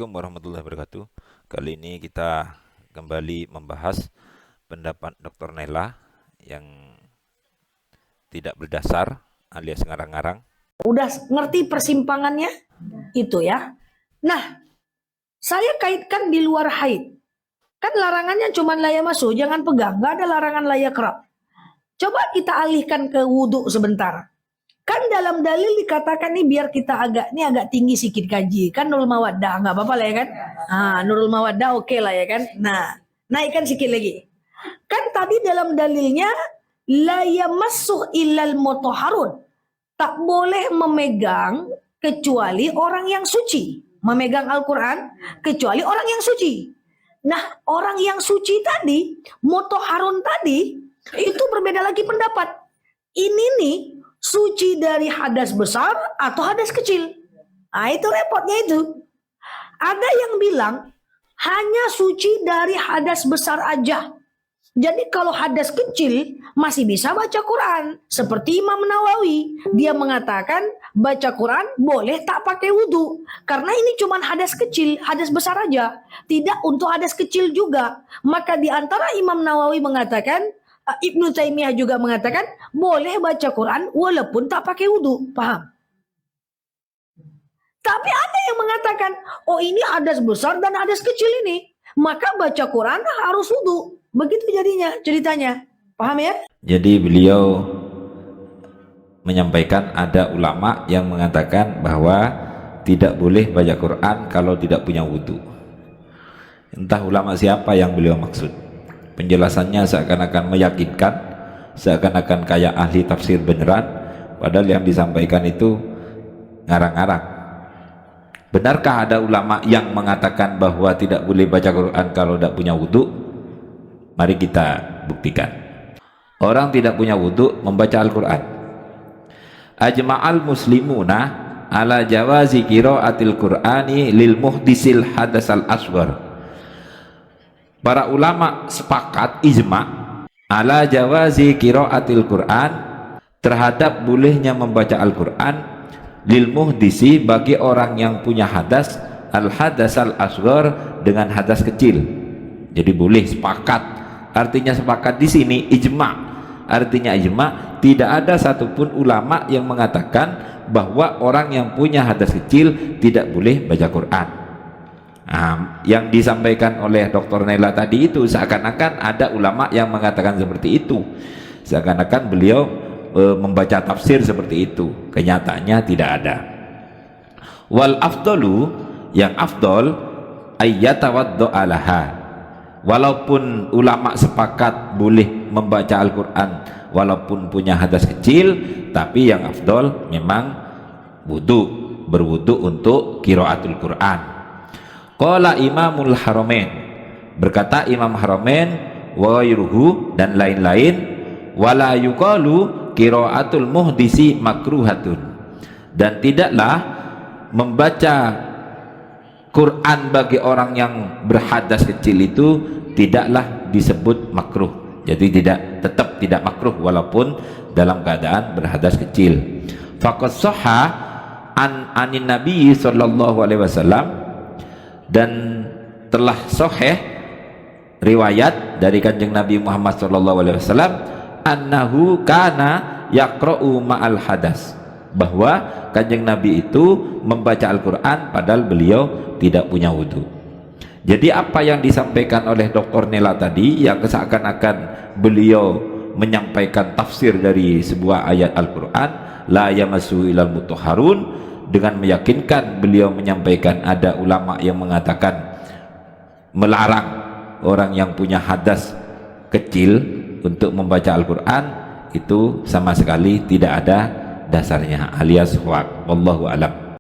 Assalamualaikum warahmatullahi wabarakatuh. Kali ini kita kembali membahas pendapat Dr. Nela yang tidak berdasar alias ngarang-ngarang. Udah ngerti persimpangannya itu ya. Nah, saya kaitkan di luar haid. Kan larangannya cuma laya masuk, jangan pegang. Gak ada larangan laya kerap. Coba kita alihkan ke wudhu sebentar. Kan dalam dalil dikatakan nih biar kita agak tinggi sedikit kaji. Kan Nurul Mawaddah, nggak apa-apa lah ya kan? Nurul Mawaddah oke lah ya kan? Nah, naikkan sedikit lagi. Kan tadi dalam dalilnya la yamassu illal mutahharun. Tak boleh memegang kecuali orang yang suci. Memegang Al-Quran kecuali orang yang suci. Nah, orang yang suci tadi, mutahharun tadi, itu berbeda lagi pendapat. Ini nih, suci dari hadas besar atau hadas kecil. Nah, itu repotnya itu. Ada yang bilang hanya suci dari hadas besar aja. Jadi kalau hadas kecil masih bisa baca Quran. Seperti Imam Nawawi. Dia mengatakan baca Quran boleh tak pakai wudhu. Karena ini cuma hadas kecil, hadas besar aja. Tidak untuk hadas kecil juga. Maka di antara Imam Nawawi mengatakan, Ibnu Taimiyah juga mengatakan boleh baca Quran walaupun tak pakai wudhu, paham? Tapi ada yang mengatakan, oh ini hadas besar dan hadas kecil ini, maka baca Quran harus wudhu. Begitu jadinya ceritanya, paham ya? Jadi beliau menyampaikan ada ulama yang mengatakan bahwa tidak boleh baca Quran kalau tidak punya wudhu. Entah ulama siapa yang beliau maksud. Penjelasannya seakan-akan meyakinkan, seakan-akan kayak ahli tafsir beneran, padahal yang disampaikan itu ngarang-ngarang. Benarkah ada ulama yang mengatakan bahwa tidak boleh baca Quran kalau tidak punya wudhu? Mari kita buktikan. Orang tidak punya wudhu membaca Al-Quran. Ajma'al muslimuna ala jawazi qiraatil Qur'ani lil muhdisil hadasal asghar. Para ulama sepakat ijma' ala jawazi qiraatil Qur'an, terhadap bolehnya membaca Al-Quran lil muhdisi, bagi orang yang punya hadas, al hadasal asghar, dengan hadas kecil. Jadi boleh, sepakat. Artinya sepakat di sini ijma'. Artinya ijma', tidak ada satupun ulama yang mengatakan bahwa orang yang punya hadas kecil tidak boleh baca Quran. Yang disampaikan oleh Dr. Nela tadi itu seakan-akan ada ulama yang mengatakan seperti itu, seakan-akan beliau membaca tafsir seperti itu. Kenyataannya tidak ada. Wal afdalu, yang afdal, ayyatawaddo'a laha. Walaupun ulama sepakat boleh membaca Al-Quran walaupun punya hadas kecil, tapi yang afdal memang berwudu untuk qiraatul Quran. Qala Imamul Haramain, berkata Imam Haramain wa ghairuhu, dan lain-lain, wala yuqalu qiraatul muhdisi makruhatun, dan tidaklah membaca Quran bagi orang yang berhadas kecil itu tidaklah disebut makruh. Jadi tetap tidak makruh walaupun dalam keadaan berhadas kecil. Faqad shahha anin Nabi sallallahu alaihi wasallam, dan telah sahih riwayat dari Kanjeng Nabi Muhammad sallallahu alaihi wasallam, annahu kana yaqra'u ma'al hadas, bahwa Kanjeng Nabi itu membaca Al-Quran padahal beliau tidak punya wudhu. Jadi apa yang disampaikan oleh Dr. Nela tadi, yang seakan-akan beliau menyampaikan tafsir dari sebuah ayat Al-Quran, la yamassu ilal mutahharun, dengan meyakinkan beliau menyampaikan ada ulama yang mengatakan melarang orang yang punya hadas kecil untuk membaca Al-Quran, itu sama sekali tidak ada dasarnya, alias hoak. Wallahu alam.